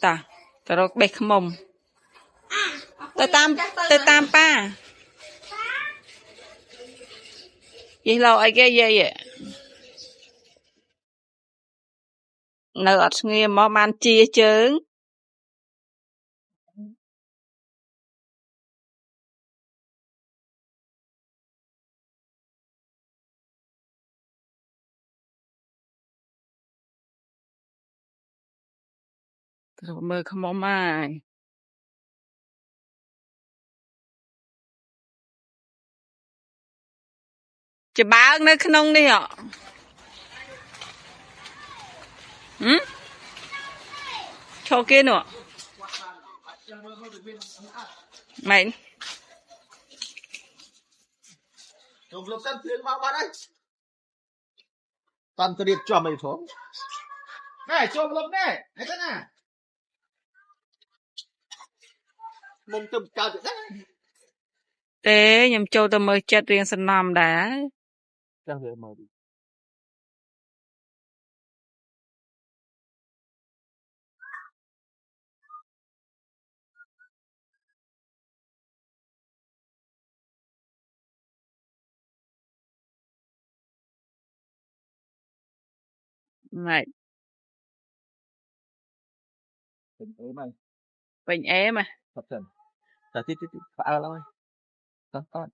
ta ta rồi bê mồm ta tam pa vậy lâu ai cái gì vậy nơi ở nghe mà man chia chướng rồi mơ không mong maiจะบ้างนะขนมนี่อ่ะโชกินอ่ะไม่ Chồng lục tân tuyến vào đây. Toàn tự điệp cho mày xuống. Này, chồng lục này. Này tên à. Mông tâm cao tự đấy. Thế nhầm châu tao mới chết riêng sân nam đã. Đang về mời đi. Này. Bình ế mày. Bình ế mà. Thật trần. Thật tí. Phá lắm ơi. Con.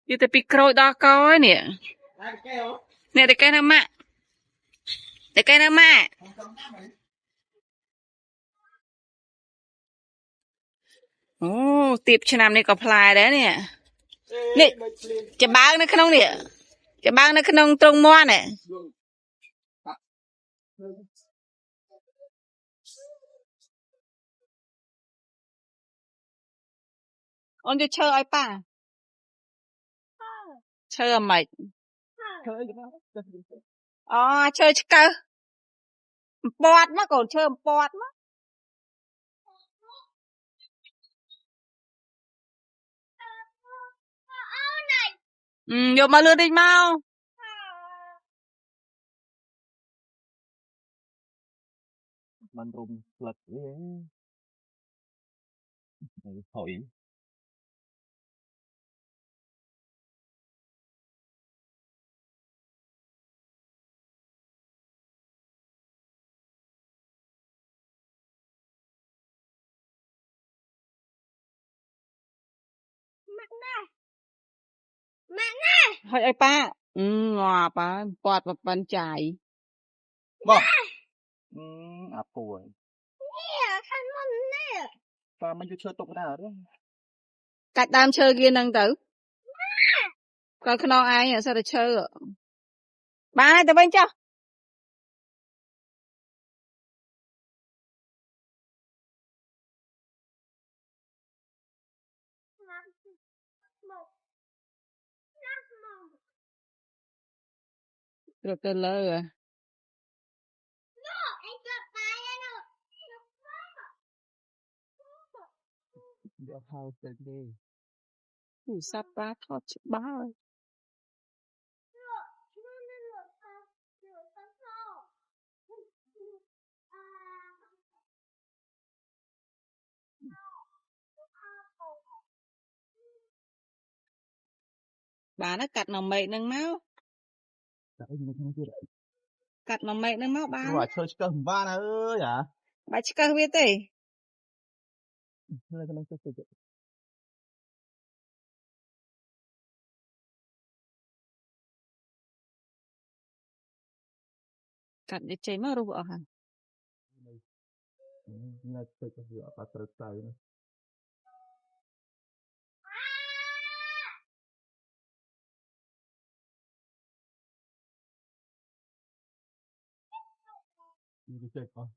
Như thế bị krôi đó coi nè. Nè để cái nào mà. Để cái nào mà. Ồ, tiệp cho nam này có plai đấy nè. Nè, chả bác nó không nè. Chả bác nó không trông mua nè. Ôn cho chơi ai pa. Chơi ở mày. Chơi cơ. Bọt mà còn chơi bọt mà. Vô mà lừa đi mau. Mình rung lật đi. Thổi. Hỏi ai pa. Ngọa pa. Bọt và bàn chải. Bọc. Apple. Và mình chưa chơi tục nào đó. Cách đam chơi kia năng tử. Coi khăn ai à sao để chơi ạ. Ba này tao bên cho. Rồi tao lơ à. Đeo hao tên đi. Sắp ba thọt chữ ba rồi. Bà nó cắt nó mệt nâng máu. Cắt nó mệt nâng máu ba. Rồi chơi cơ hùng ba nào ơi hả? Bà chứ cơ biết đi. Cắt để chơi mà rùa hả? Nó chơi cơ hùng ba trời trời. Đi chơi con.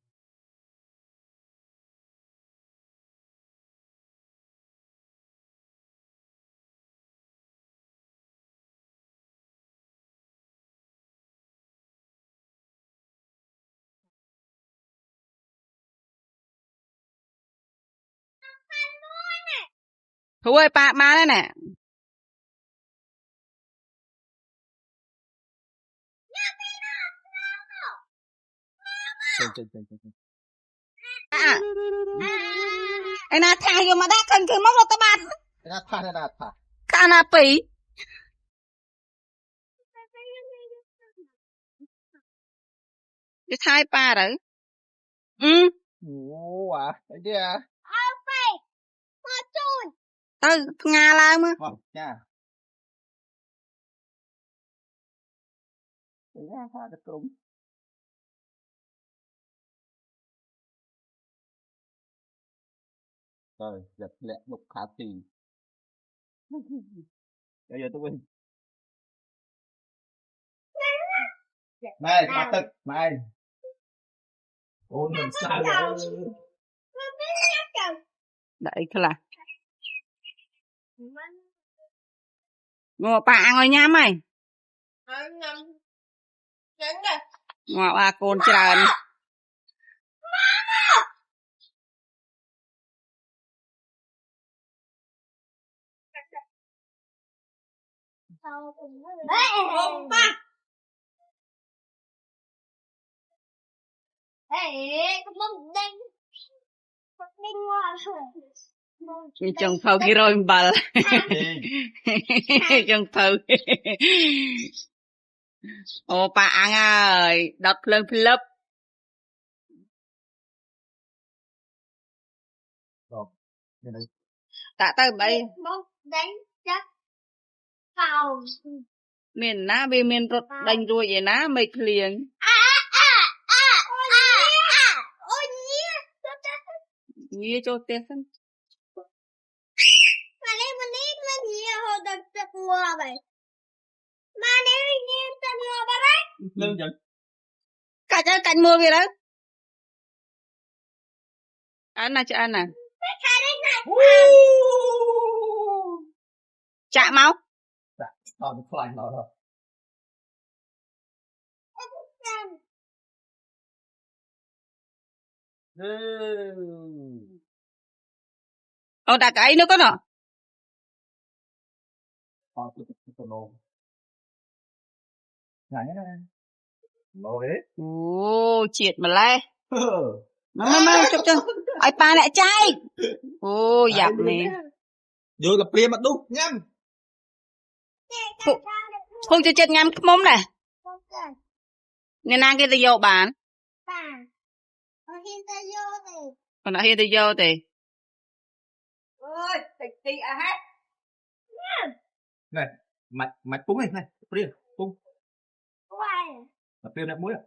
Thú ơi ba má đó nè. à ai na thang vô mà đã cần cứ móc vào tao bạn Nát thả. cả na pì cái thai pa rồi ừ Ủa à, thấy chưa? tao nga la mà Vâng, nha. Thấy nha, pha được đúng. Rồi, giật lẹ đục khá tì. Bây giờ tôi quên. Này, bà tật, này. Ôi, làm sao vậy? đấy thôi là ngồi bà ngồi nhám mày ngồi bà côn trần chồng phâu kia rồi bà chồng phâu ô bà ăn ơi đập lên Philip Rồi, đây này. tạ tới bây đánh chắc phòng miền ná bị miền rốt đánh ruồi vậy ná mệt liền ôi nhía như cho tiền phân mà lên nhiều hồ đợt chặt mùa vậy mà nếu như chặt mùa bà đấy Lưng giật. cả chơi cạnh mưa về đó ăn nào cho ăn nào khai đến này chạm máu Còn nó phanh nó rồi. ô đặt cái nữa có nọ Còn cái nô. Này này. Nô đấy. ô triệt mà le mà chụp chân ai pa lại trai ô dập nè Vô là bia mặt đúc nhâm. không cho chết ngắm mông nè nên ăn cái gì vô bán còn nó hiện tại vô thì ôi tịch à hết Này, mạch bún này, bia, bún. Mà bia này muối à?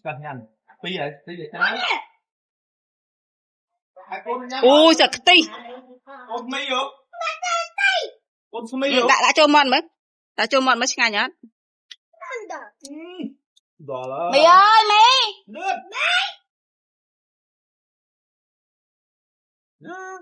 Căng nhanh. Bia vậy sao? ui giật tí Con mi vô. Con số mi vô. đã cho mòn mới ngay nhá Rồi mày ơi mày nước. Nước.